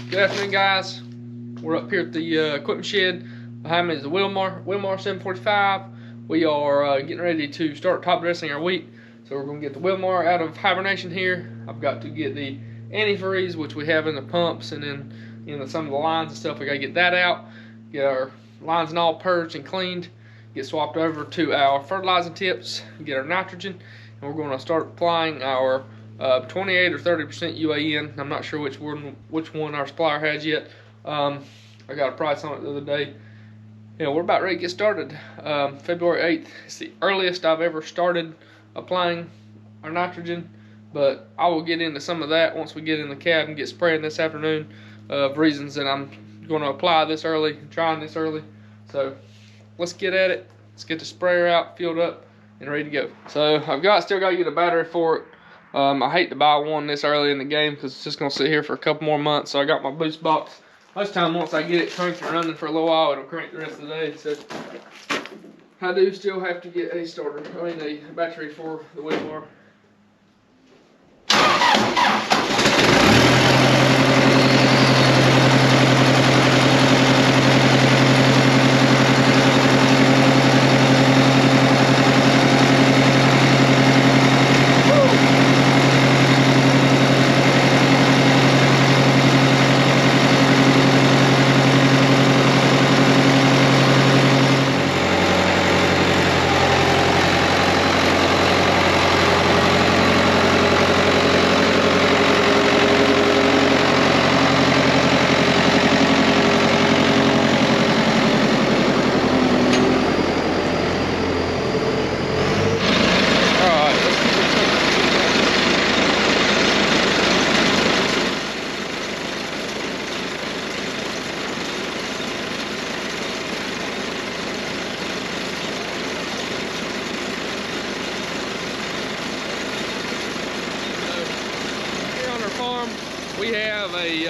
Good afternoon, guys. We're up here at the equipment shed. Behind me is the Wilmar 745. We are getting ready to start top dressing our wheat. So we're going to get the Wilmar out of hibernation here. I've got to get the antifreeze, which we have in the pumps, and then some of the lines and stuff. We got to get that out, get our lines and all purged and cleaned, get swapped over to our fertilizing tips, get our nitrogen, and we're going to start applying our 28 or 30% UAN. I'm not sure which one our supplier has yet. I got a price on it the other day. We're about ready to get started. February 8th. It's the earliest I've ever started applying our nitrogen, but I will get into some of that once we get in the cab and get spraying this afternoon of reasons that I'm going to apply this early, trying this early. So let's get at it. Let's get the sprayer out, filled up, and ready to go. So I've still got to get a battery for it. I hate to buy one this early in the game because it's just going to sit here for a couple more months. So I got my boost box. Most time, once I get it cranked and running for a little while, it'll crank the rest of the day. So I do still have to get a starter. I mean a battery for the Wilmar. We have a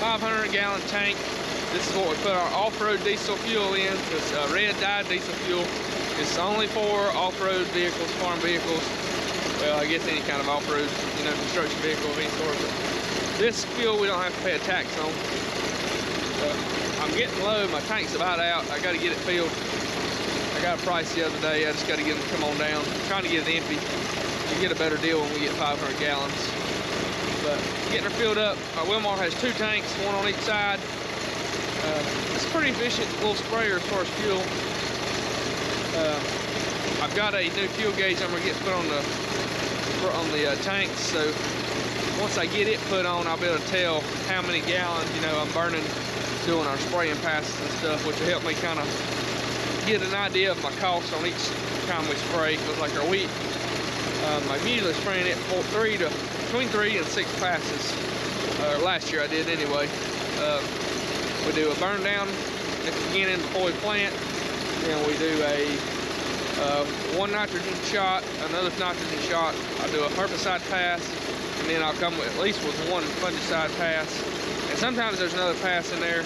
500-gallon tank. This is what we put our off-road diesel fuel in. It's red dyed diesel fuel. It's only for off-road vehicles, farm vehicles. Well, I guess any kind of off-road, construction vehicle of any sort. But this fuel we don't have to pay a tax on. I'm getting low. My tank's about out. I got to get it filled. I got a price the other day. I just got to get them to come on down. I'm trying to get it empty. You get a better deal when we get 500 gallons. But getting her filled up. Our Wilmar has 2 tanks, one on each side. It's a pretty efficient little sprayer as far as fuel. I've got a new fuel gauge I'm gonna get put on the tanks. So once I get it put on, I'll be able to tell how many gallons I'm burning doing our spraying passes and stuff, which will help me kind of get an idea of my cost on each time we spray. Because like our wheat, I'm usually spraying it between 3 and 6 passes. Last year I did anyway. We do a burn down at the beginning before we plant. Then we do a one nitrogen shot, another nitrogen shot. I do a herbicide pass, and then I'll come at least with one fungicide pass. And sometimes there's another pass in there.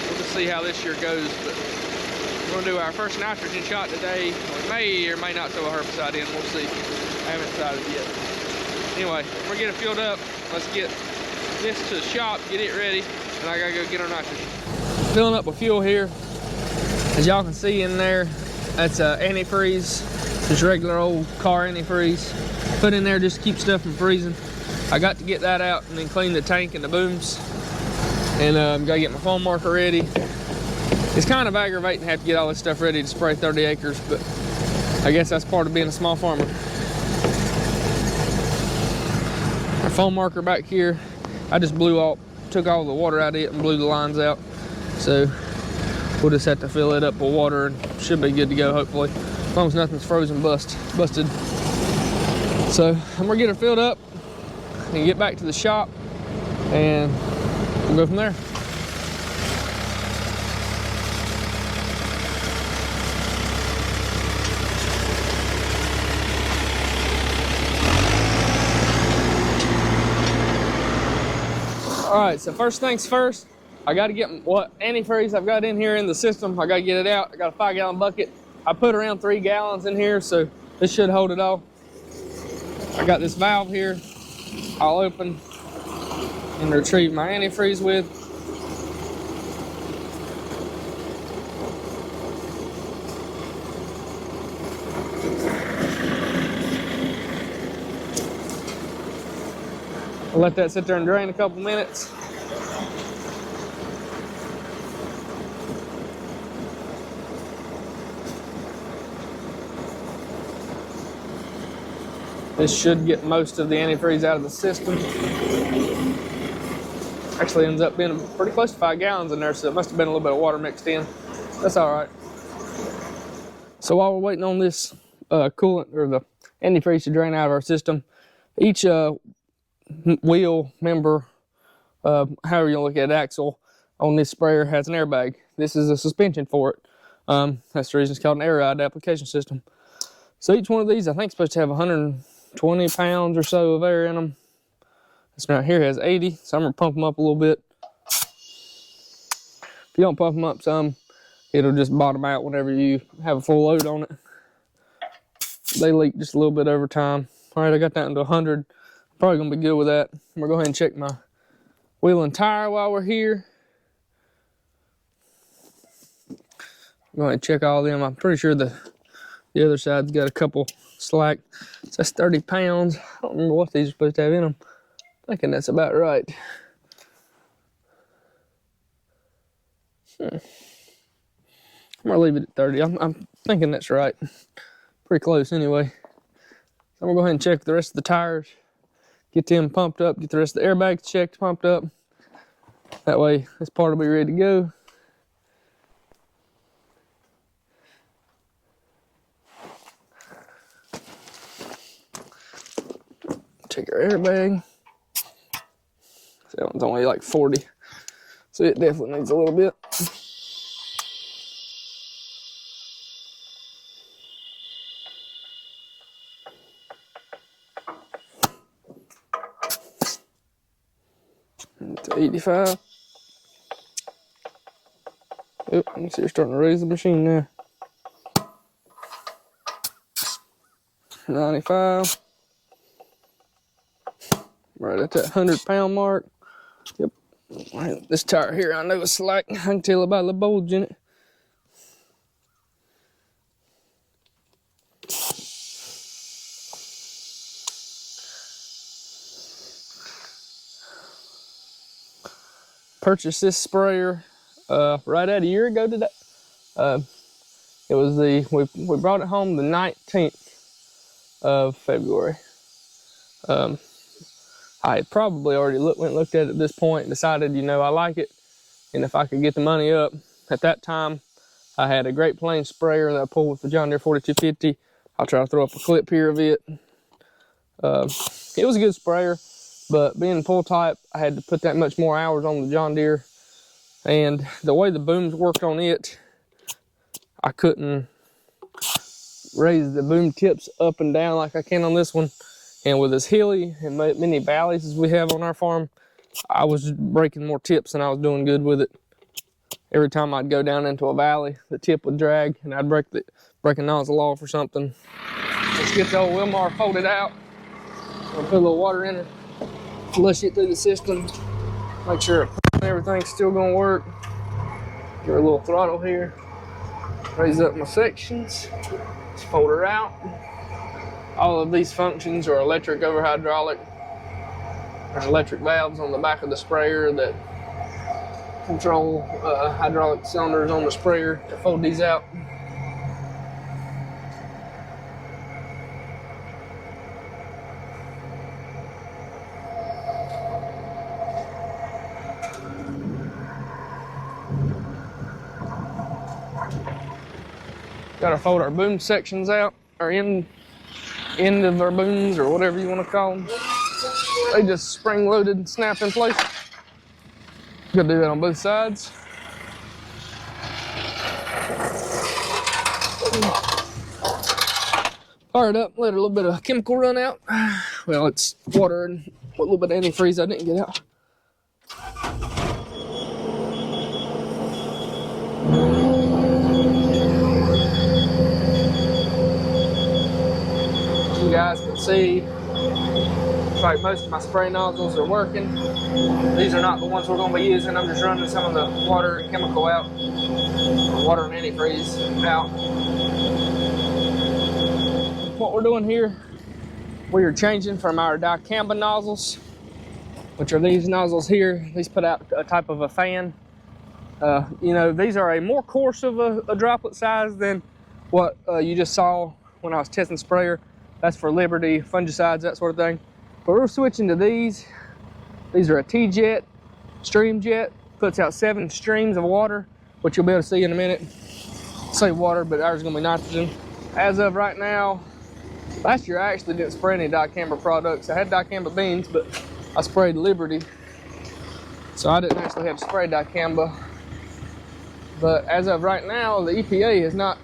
We'll just see how this year goes. But we're gonna do our first nitrogen shot today. We may or may not throw a herbicide in. We'll see. I haven't decided yet. Anyway, we're gonna get it filled up. Let's get this to the shop, get it ready, and I gotta go get our nitrogen. Filling up with fuel here. As y'all can see in there, that's antifreeze, just regular old car antifreeze. Put in there just to keep stuff from freezing. I got to get that out and then clean the tank and the booms. And gotta get my foam marker ready. It's kind of aggravating to have to get all this stuff ready to spray 30 acres, but I guess that's part of being a small farmer. Our foam marker back here, I just took all the water out of it and blew the lines out. So we'll just have to fill it up with water and should be good to go, hopefully. As long as nothing's frozen busted. So I'm gonna get her filled up and get back to the shop and we'll go from there. All right, so first things first, I got to get what antifreeze I've got in here in the system. I got to get it out. I got a 5-gallon bucket. I put around 3 gallons in here, so this should hold it all. I got this valve here I'll open and retrieve my antifreeze with. I'll let that sit there and drain a couple minutes. This should get most of the antifreeze out of the system. Actually ends up being pretty close to 5 gallons in there, so it must have been a little bit of water mixed in. That's all right. So while we're waiting on this coolant or the antifreeze to drain out of our system, each wheel member, however you look at it, axle on this sprayer has an airbag. This is a suspension for it. That's the reason it's called an air ride application system. So each one of these, I think, is supposed to have 120 pounds or so of air in them. This one right here has 80, so I'm gonna pump them up a little bit. If you don't pump them up some, it'll just bottom out whenever you have a full load on it. They leak just a little bit over time. All right, I got that into 100. Probably gonna be good with that. I'm gonna go ahead and check my wheel and tire while we're here. Go ahead and check all of them. I'm pretty sure the other side's got a couple slack. So that's 30 pounds. I don't remember what these are supposed to have in them. Thinking that's about right. I'm gonna leave it at 30. I'm thinking that's right. Pretty close anyway. So I'm gonna go ahead and check the rest of the tires, get them pumped up, get the rest of the airbags checked, pumped up. That way this part will be ready to go. Check our airbag. That one's only like 40, so it definitely needs a little bit. To 85. Oh, let me see, you're starting to raise the machine now. 95. Right at that 100-pound mark. Yep. This tire here, I know it's slack. I can tell about the bulge in it. Purchased this sprayer right at a year ago today. It was we brought it home the 19th of February. I had probably already went and looked at it at this point and decided, you know, I like it. And if I could get the money up, at that time, I had a Great Plains sprayer that I pulled with the John Deere 4250. I'll try to throw up a clip here of it. It was a good sprayer, but being full type, I had to put that much more hours on the John Deere. And the way the booms worked on it, I couldn't raise the boom tips up and down like I can on this one. And with as hilly and many valleys as we have on our farm, I was breaking more tips than I was doing good with it. Every time I'd go down into a valley, the tip would drag and I'd break a nozzle off or something. Let's get the old Wilmar folded out. I'll put a little water in it, flush it through the system, make sure everything's still gonna work. Give her a little throttle here. Raise up my sections. Let's fold her out. All of these functions are electric over hydraulic. There's electric valves on the back of the sprayer that control hydraulic cylinders on the sprayer to fold these out. Got to fold our boom sections out, or end of our booms, or whatever you want to call them. They just spring loaded and snap in place. Gotta do that on both sides. Fire it up, let a little bit of chemical run out. Well, it's water and a little bit of antifreeze I didn't get out. You guys can see, like most of my spray nozzles are working. These are not the ones we're going to be using. I'm just running some of the water and chemical out, or water and antifreeze out. What we're doing here, we are changing from our dicamba nozzles which are these nozzles here. These put out a type of a fan. You know, these are a more coarse of a droplet size than what you just saw when I was testing the sprayer. That's for Liberty, fungicides, that sort of thing. But we're switching to these. These are a T-Jet, stream jet, puts out 7 streams of water, which you'll be able to see in a minute. Say water, but ours is gonna be nitrogen. As of right now, last year I actually didn't spray any dicamba products. I had dicamba beans, but I sprayed Liberty. So I didn't actually have to spray dicamba. But as of right now, the EPA is not,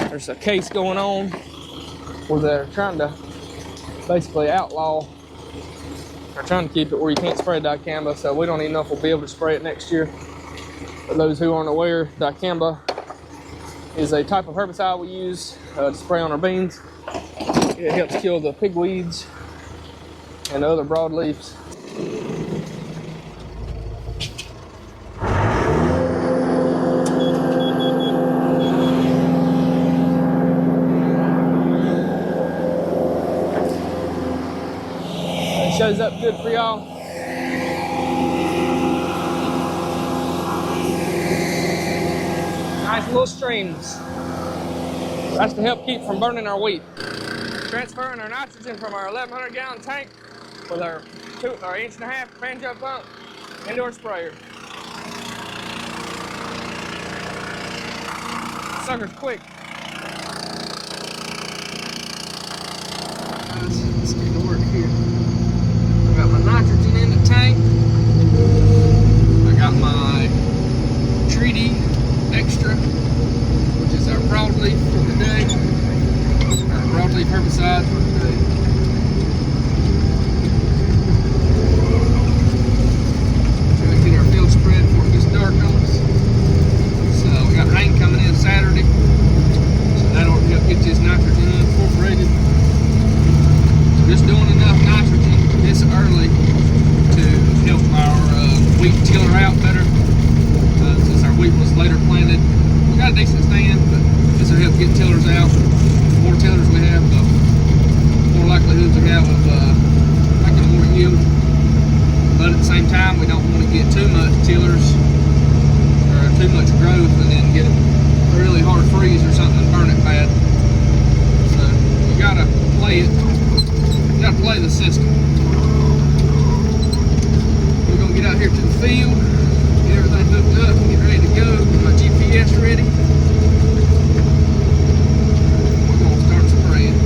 there's a case going on where they're trying to basically outlaw, they're trying to keep it where you can't spray dicamba, so we don't even know if we'll be able to spray it next year. For those who aren't aware, dicamba is a type of herbicide we use to spray on our beans. It helps kill the pigweeds and other broadleaves. It shows up good for y'all. Nice little streams. That's to help keep from burning our wheat. Transferring our nitrogen from our 1,100 gallon tank with our 1.5-inch banjo pump into our sprayer. Sucker's quick. Let's get to work here. I got my nitrogen in the tank. I got my treaty extra, which is our broadleaf for the day. Our broadleaf herbicide for the day. Trying to get our field spread before it gets dark on us. So we got rain coming in Saturday, so that'll help get this nitrogen incorporated. So just doing enough nitrogen this early to help our wheat tiller out better. Since our wheat was later planted, we got a decent stand, but this will help get tillers out. The more tillers we have, the more likelihoods we have of making more yield. But at the same time, we don't want to get too much tillers or too much growth and then get a really hard freeze or something and burn it bad. So you gotta play it. You gotta play the system. We're gonna get out here to the field. Everything hooked up, get ready to go. Get my GPS ready. We're gonna start spraying.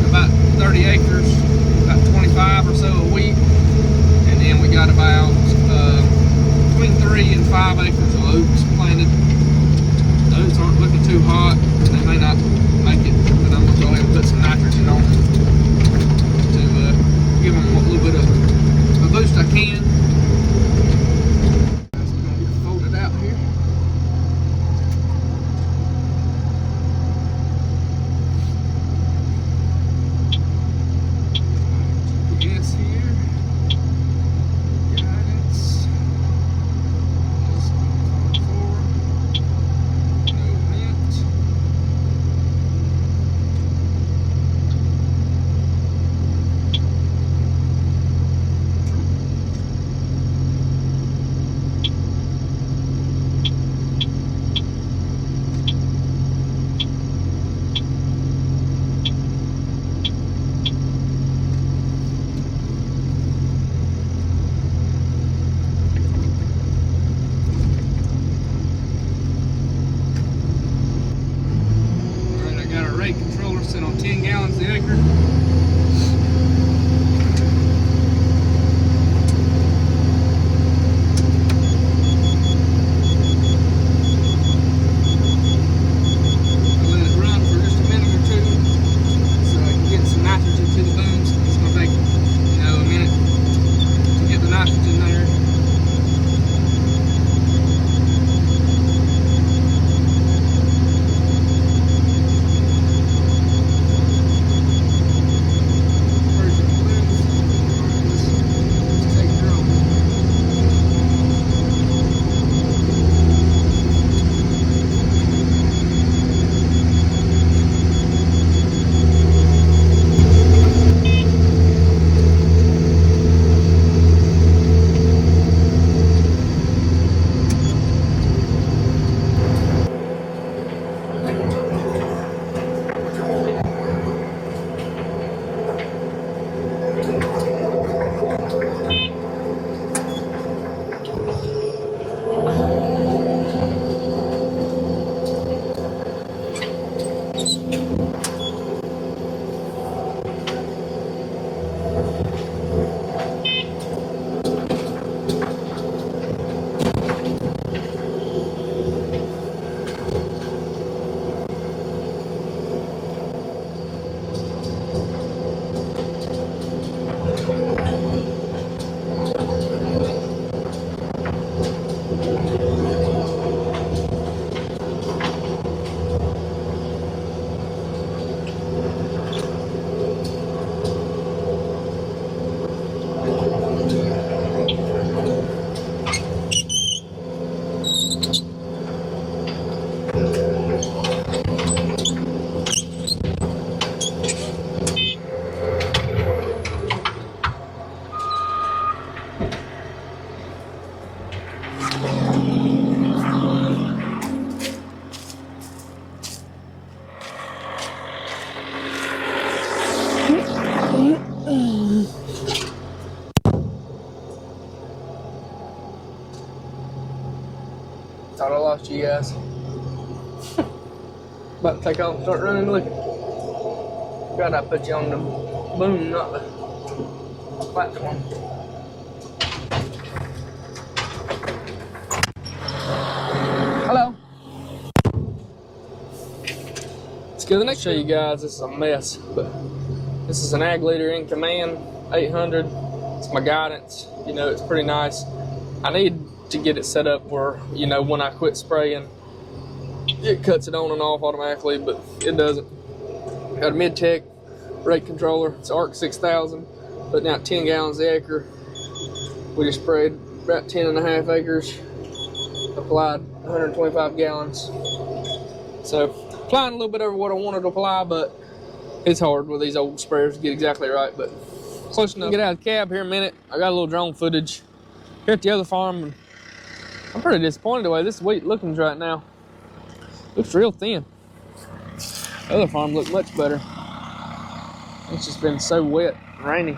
About 30 acres, about 25 or so a week, and then we got about between 3 and 5 acres of oats planted. The oats aren't looking too hot. They may not make it, but I'm gonna go ahead and put some nitrogen on them to give them a little bit of a boost I can. thought I lost you guys. About to take off and start running. Look. God, I put you on the boom, not the platform. Hello. Let's go to the next. Show you guys. This is a mess, but this is an ag leader in command 800. It's my guidance. You know, it's pretty nice. I need to get it set up where, you know, when I quit spraying, it cuts it on and off automatically, but it doesn't. Got a mid-tech rate controller. It's ARC 6000, putting out 10 gallons the acre. We just sprayed about 10.5 acres, applied 125 gallons. So, applying a little bit over what I wanted to apply, but it's hard with these old sprayers to get exactly right, but close enough. Get out of the cab here in a minute. I got a little drone footage here at the other farm, and I'm pretty disappointed the way this wheat looking right now. Looks real thin. The other farm looked much better. It's just been so wet and rainy.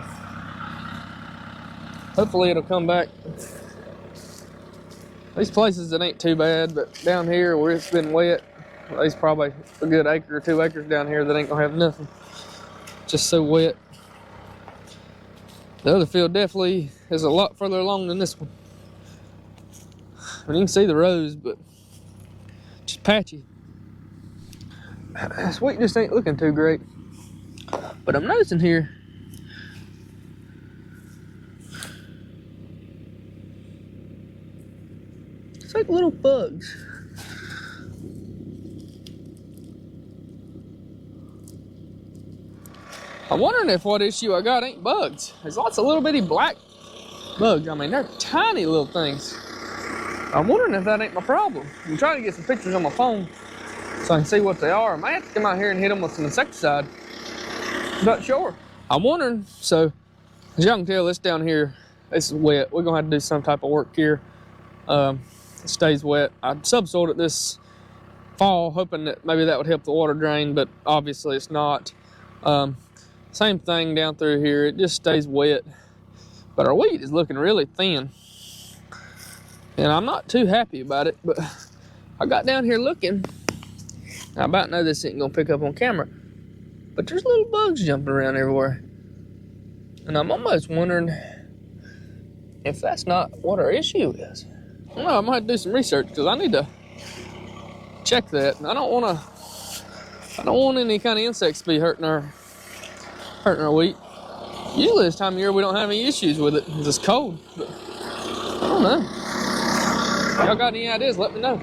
Hopefully it'll come back. These places it ain't too bad, but down here where it's been wet, there's probably a good acre or 2 acres down here that ain't gonna have nothing. Just so wet. The other field definitely is a lot further along than this one. I mean, you can see the rows, but just patchy. This wheat just ain't looking too great. But I'm noticing here, it's like little bugs. I'm wondering if what issue I got ain't bugs. There's lots of little bitty black bugs. I mean, they're tiny little things. I'm wondering if that ain't my problem. I'm trying to get some pictures on my phone so I can see what they are. I might have to come out here and hit them with some insecticide. Not sure. I'm wondering, so as y'all can tell, this down here, this is wet. We're gonna have to do some type of work here. It stays wet. I subsoiled it this fall, hoping that maybe that would help the water drain, but obviously it's not. Same thing down through here, it just stays wet. But our wheat is looking really thin. And I'm not too happy about it, but I got down here looking. I about know this ain't gonna pick up on camera, but there's little bugs jumping around everywhere. And I'm almost wondering if that's not what our issue is. I don't know, I might do some research because I need to check that. And I don't want any kind of insects to be hurting our wheat. Usually this time of year we don't have any issues with it because it's cold, but I don't know. Y'all got any ideas, let me know.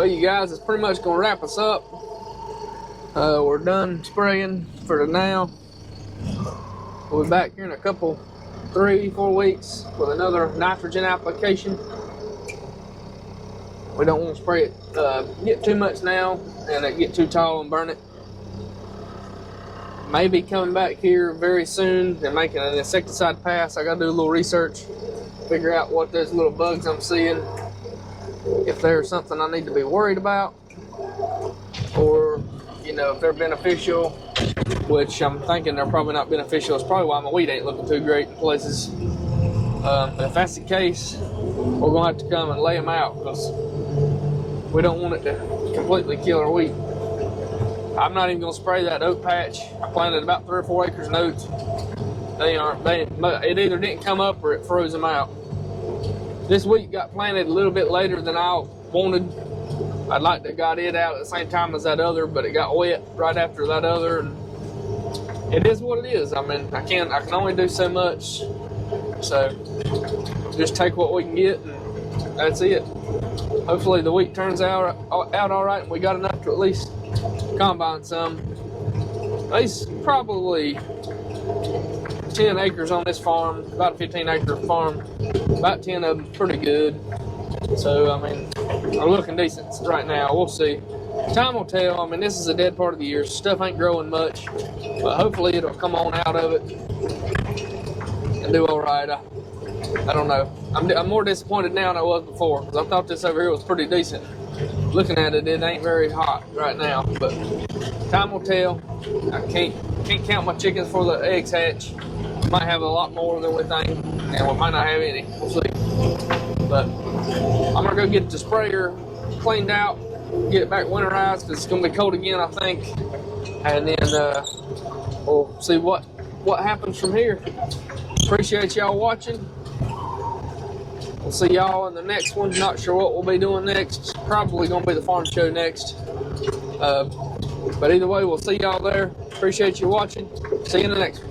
Well, you guys, it's pretty much gonna wrap us up. We're done spraying for now. We'll be back here in a couple, 3-4 weeks with another nitrogen application. We don't want to spray it, get too much now and it get too tall and burn it. Maybe coming back here very soon and making an insecticide pass. I gotta do a little research, figure out what those little bugs I'm seeing, if there's something I need to be worried about, or you know, if they're beneficial, which I'm thinking they're probably not beneficial. It's probably why my weed ain't looking too great in places. If that's the case, we're gonna have to come and lay them out because we don't want it to completely kill our wheat. I'm not even gonna spray that oat patch. I planted about 3 or 4 acres of oats. It either didn't come up or it froze them out. This wheat got planted a little bit later than I wanted. I'd like to have got it out at the same time as that other, but it got wet right after that other, and it is what it is. I mean, I can only do so much, so just take what we can get, and that's it. Hopefully the wheat turns out all right, and we got enough to at least combine some. There's probably 10 acres on this farm, about a 15-acre farm. About 10 of them pretty good. So, I mean, are looking decent right now. We'll see. Time will tell. I mean, this is a dead part of the year. Stuff ain't growing much, but hopefully it'll come on out of it and do all right. I don't know. I'm more disappointed now than I was before because I thought this over here was pretty decent. Looking at it, it ain't very hot right now, but time will tell. I can't count my chickens before the eggs hatch. Might have a lot more than we think, and we might not have any. We'll see. But I'm gonna go get the sprayer cleaned out, get it back winterized because it's gonna be cold again, I think. And then we'll see what happens from here. Appreciate y'all watching. We'll see y'all in the next one. Not sure what we'll be doing next. Probably gonna be the farm show next. But either way, we'll see y'all there. Appreciate you watching. See you in the next one.